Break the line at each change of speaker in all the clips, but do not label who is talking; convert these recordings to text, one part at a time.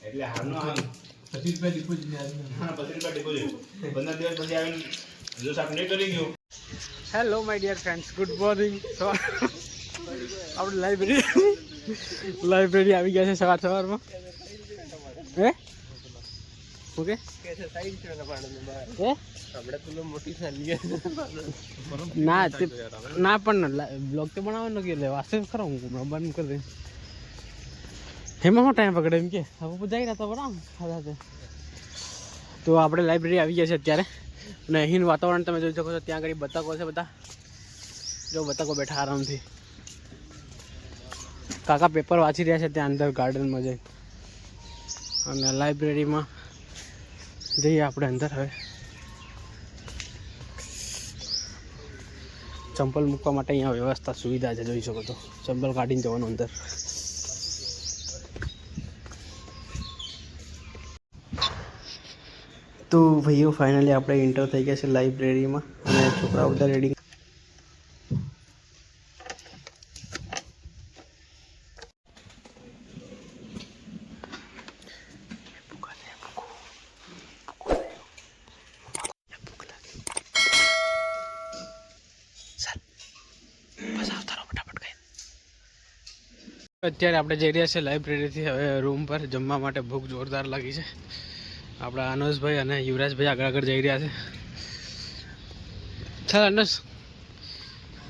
એટલે હાલનો આમ 25 રૂપિયા ડિપોઝિટ હા 25 રૂપિયા ડિપોઝિટ 15 દિવસ પછી આવીને જો સાહેબ નહીં કરી ગયો.
Hello my dear friends, good morning. આપણે લાઇબ્રેરી આવી ગયા છે સવારમાં. હે ઓકે ના ના પણ બ્લોગ તો બનાવવાનો કે એટલે વાસ્તવ ખરો હું બંધ કરી દઈશ. એમાં શું ટાઈમ પકડે એમ કે હવે જઈ રહ્યા તો બનાવ. તો આપણે લાઇબ્રેરી આવી ગયા છે અત્યારે અને અહીંનું વાતાવરણ તમે જોઈ શકો છો. ત્યાં આગળ બતકો છે બધા, જો બતકો બેઠા આરામથી. કાકા પેપર વાંચી રહ્યા છે ત્યાં અંદર ગાર્ડનમાં જઈ. અને લાઇબ્રેરીમાં જઈએ આપણે અંદર. હવે ચંપલ મૂકવા માટે અહીંયા વ્યવસ્થા સુવિધા છે, જોઈ શકો તો. ચંપલ કાઢીને જવાનું અંદર. તો ભાઈઓ ફાઇનલી આપણે એન્ટર થઈ ગયા છે લાઇબ્રેરીમાં અને છોકરાઓ બધા રેડી. અત્યારે આપણે જઈ રહ્યા છીએ લાઇબ્રેરીથી હવે રૂમ પર જમવા માટે. ભૂખ જોરદાર લાગી છે. આપણા અનસભાઈ અને યુવરાજભાઈ આગળ જઈ રહ્યા છે. ચાલ અનસ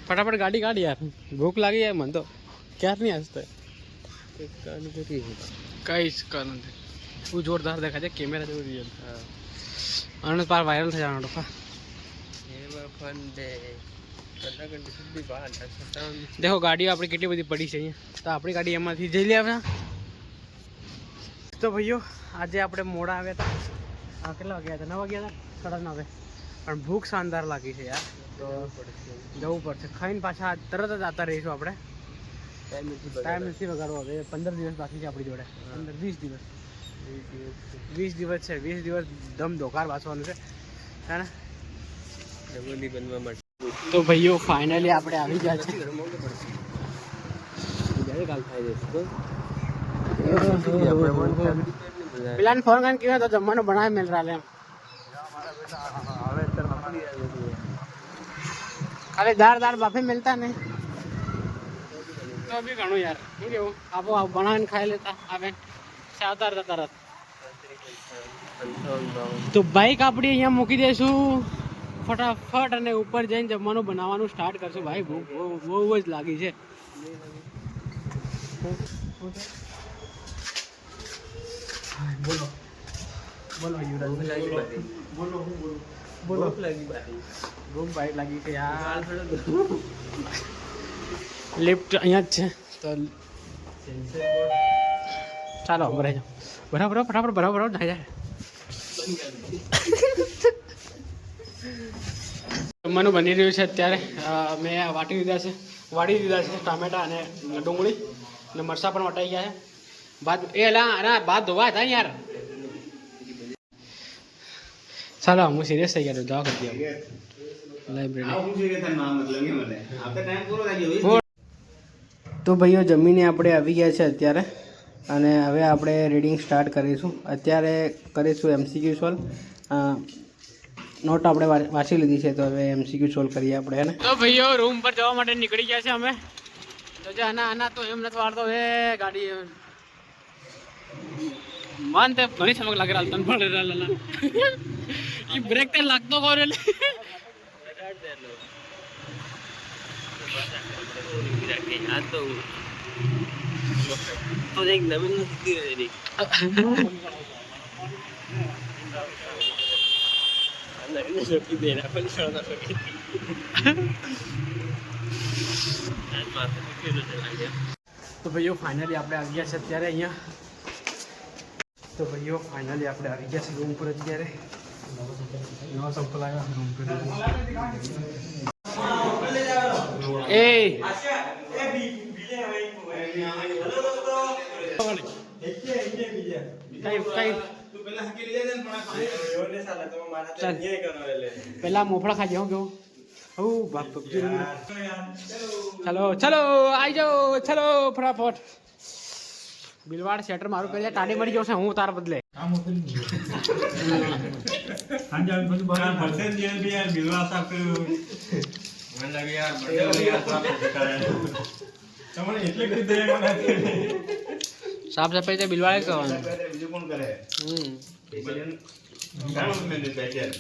ફટાફટ ગાડી કાઢ યાર, ભૂખ લાગી જાય મને તો ક્યારની હસતો. કઈ જ કર નથી. તું જોરદાર દેખાય છે, કેમેરા જેવું રિયલ. અનસ પાર વાયરલ થઈ જવાનો ડોફા. દેખો ગાડીઓ આપણી કેટલી બધી પડી છે અહીંયા, તો આપણી ગાડી એમાંથી જઈ લે. તો ભાઈઓ આજે આપણે મોડા આવ્યા હતા. કેટલા વાગ્યા હતા? 9 વાગ્યા હતા, 9:30. પણ ભૂખ શાનદાર લાગી છે યાર, તો જવું પડશે. ખાઈને પાછા તરત જ આવતા રહીશું આપણે. ટાઈમ નથી વગાડવો. હવે 15 દિવસ બાકી છે આપણી જોડે. 20 દિવસ છે. 20 દિવસ દમ ધોકાર વાંચવાનું છે હે ને બનવા માટે. તો ભાઈઓ ફાઇનલી આપણે આવી ગયા છે. પેલાને ફોન કરીને કીધું તો જમવાનું બનાવી મેળ રાલે એમ. ખાલી દાળ બાફે મિલતા નહીં તો બી ઘણું યાર. શું કેવું, આપો બનાવીને ખાઈ લેતા આવે આવતા હતા તરત. તો બાઈક આપણી અહીંયા મૂકી દઈશું ફટાફટ અને ઉપર જઈને જમવાનું બનાવવાનું સ્ટાર્ટ કરશું. ભાઈ ભૂખ બહુ જ લાગી છે. બોલો બોલો યુવરાજ, બોલો ભૂખ બાઈક લાગી છે યાર. લિફ્ટ અહીંયા જ છે તો ચાલો ભરાઈ જાઓ. ફટાફટ બરાબર થાય જાય. જમવાનું બની રહ્યું છે અત્યારે. મેં વાડી દીધા છે ટામેટા અને ડુંગળી અને મરચાં પણ વટાઈ ગયા છે. ભાત ભાત ધોવા હતા યાર. ચાલો હું સિરિયસ થઈ ગયા. જવા કરી દઉં લાઇબ્રેરી. તો ભાઈઓ જમીને આપણે આવી ગયા છે અત્યારે અને હવે આપણે રીડિંગ સ્ટાર્ટ કરીશું. અત્યારે કરીશું MCQ સોલ્વ. નોટ આપણે વાંચી લીધી છે તો હવે MCQ સોલ્વ કરીએ આપણે હે ને. તો ભાઈઓ રૂમ પર જવા માટે નીકળી ગયા છે અમે. તો જે આના તો એમ નથી વાળતો હે ગાડી. મન તે ઘણી સમક લાગે રાલ તન પડે રાલ ઈ બ્રેક તે લાગતો કોરે લે આ તો એક નવીન નથી રહી. તો ભાઈઓ ફાઇનલી આપણે આવી ગયા છે અત્યારે અહીંયા. તો ભાઈઓ ફાઇનલી આપણે આવી ગયા છે રૂમ પર અત્યારે. નવા સંપલ આવ્યા રૂમ પર. એ પેલા મોફળા ખાઈ જાઉં કેવું. ચલો ચલો આવી જાઓ. ચલો ફટાફટ બિલવાડ શેટર મારું કરી દે, ટાડી મળી જશે હું તારા બદલે.
કામ કરી સાંજે આવી બધું બહાર ભરતે જ યાર બે યાર બિલવા સાફ કર્યું મને લાગે યાર બર્થડે યાર સાફ કરે તમને એટલે કરી દે મને
સાફ સફાઈ તો બિલવાડે કરવાનું.
બીજું કોણ કરે? કામ મેં દે બેચર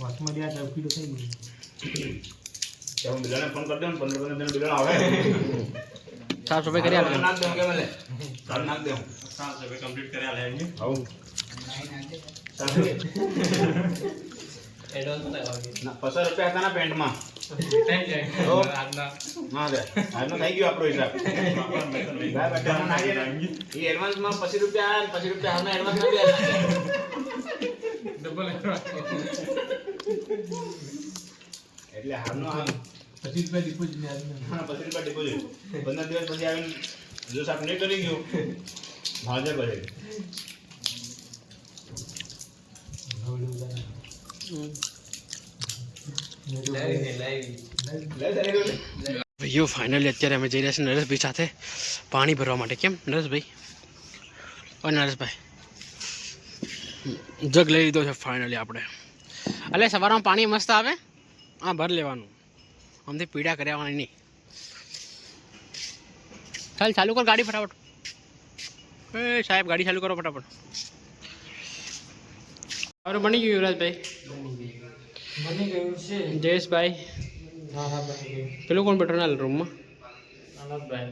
વાસમાં દે આ કીડો થઈ ગયો
હું બિલાને ફોન કરી દઉં 15 દિન બિલા આવે
સાફ સફાઈ કરી આપે.
નાખ દઉં કે મને કાલ નાખ દઉં
સાફ સફાઈ કમ્પ્લીટ કર્યા લે આવું એડવાન્સ બતાવો
₹50 હતા ના પેન્ટમાં
થઈ જાય
ના દે આજનો થઈ ગયો આપણો હિસાબ ભાઈ બેટા નાખી ને એ એડવાન્સમાં ₹50 આવે ને ₹50 હાલના એડવાન્સમાં બી આવે
ડબલ
એટલે હાલનો આમ
₹50 ડિપોઝિટ ને આજનો
હા ₹50 ડિપોઝિટ 15 દિવસ પછી આવીને જો સાફ નહીં કરી ગયો ભાજે કરે
ભાઈઓ ફાઇનલી અત્યારે અમે જઈ રહ્યા છીએ નરેશભાઈ સાથે પાણી ભરવા માટે. કેમ નરેશભાઈ? ઓ નરેશભાઈ જગ લઈ લીધો છે ફાઇનલી આપણે. એટલે સવારમાં પાણી મસ્ત આવે, હા ભર લેવાનું, આમથી પીડા કર્યાવાની નહીં. ચાલ ચાલુ કર ગાડી ફટાફટ. એ સાહેબ ગાડી ચાલુ કરો ફટાફટ. હવે બની ગયું યુવરાજભાઈ?
બની ગયું છે
જયેશભાઈ
હા હા બની ગયું
પેલું કોણ બેઠો ના રૂમમાં?
અનંતભાઈ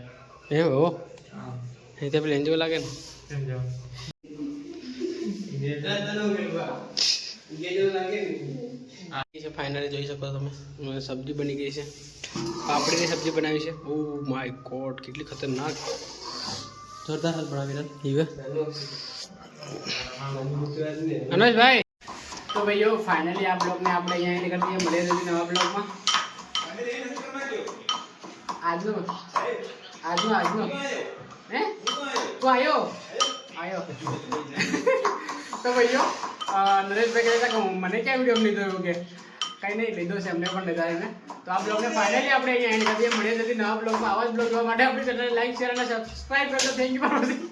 એ હો
હા
એ તો પેલું એન્જિયો લાગે ને.
કેમ જાવ
ફાઇનલી જોઈ શકો તમે સબ્જી બની ગઈ છે, પાપડીની સબ્જી બનાવી છે. ઓ માય ગોડ કેટલી ખતરનાક જોરદાર હાલ બનાવી અનુજભાઈ. તો ભાઈઓ ફાઇનલી આ બ્લોગને આપણે અહીંયા એન્ડ કરી દઈએ. મળીએ જલ્દી નવા બ્લોગમાં. આજનો હે તું આવ્યો તો ભાઈઓ નરેશભાઈ કહેતા કે મને ક્યાં વિડીયો લીધો એવું કે કંઈ નહીં લીધો છે એમને પણ લીધા એને. તો આ બ્લોગને ફાઇનલી આપણે અહીંયા એન્ડ કરી દઈએ. મળીએ જલ્દી નવા બ્લોગમાં. આવા જ બ્લોગ જોવા માટે આપણી ચેનલ લાઈક શેર અને સબસ્ક્રાઈબ કરજો. Thank you for watching.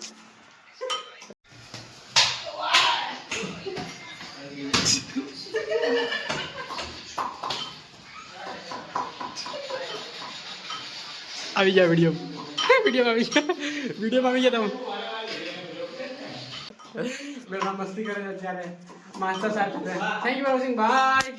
આવી ગયા વિડીયોમાં આવી ગયા તમે. મસ્તી કરે છે અત્યારે માસ્ટર સાહેબ. Thank you for watching. By.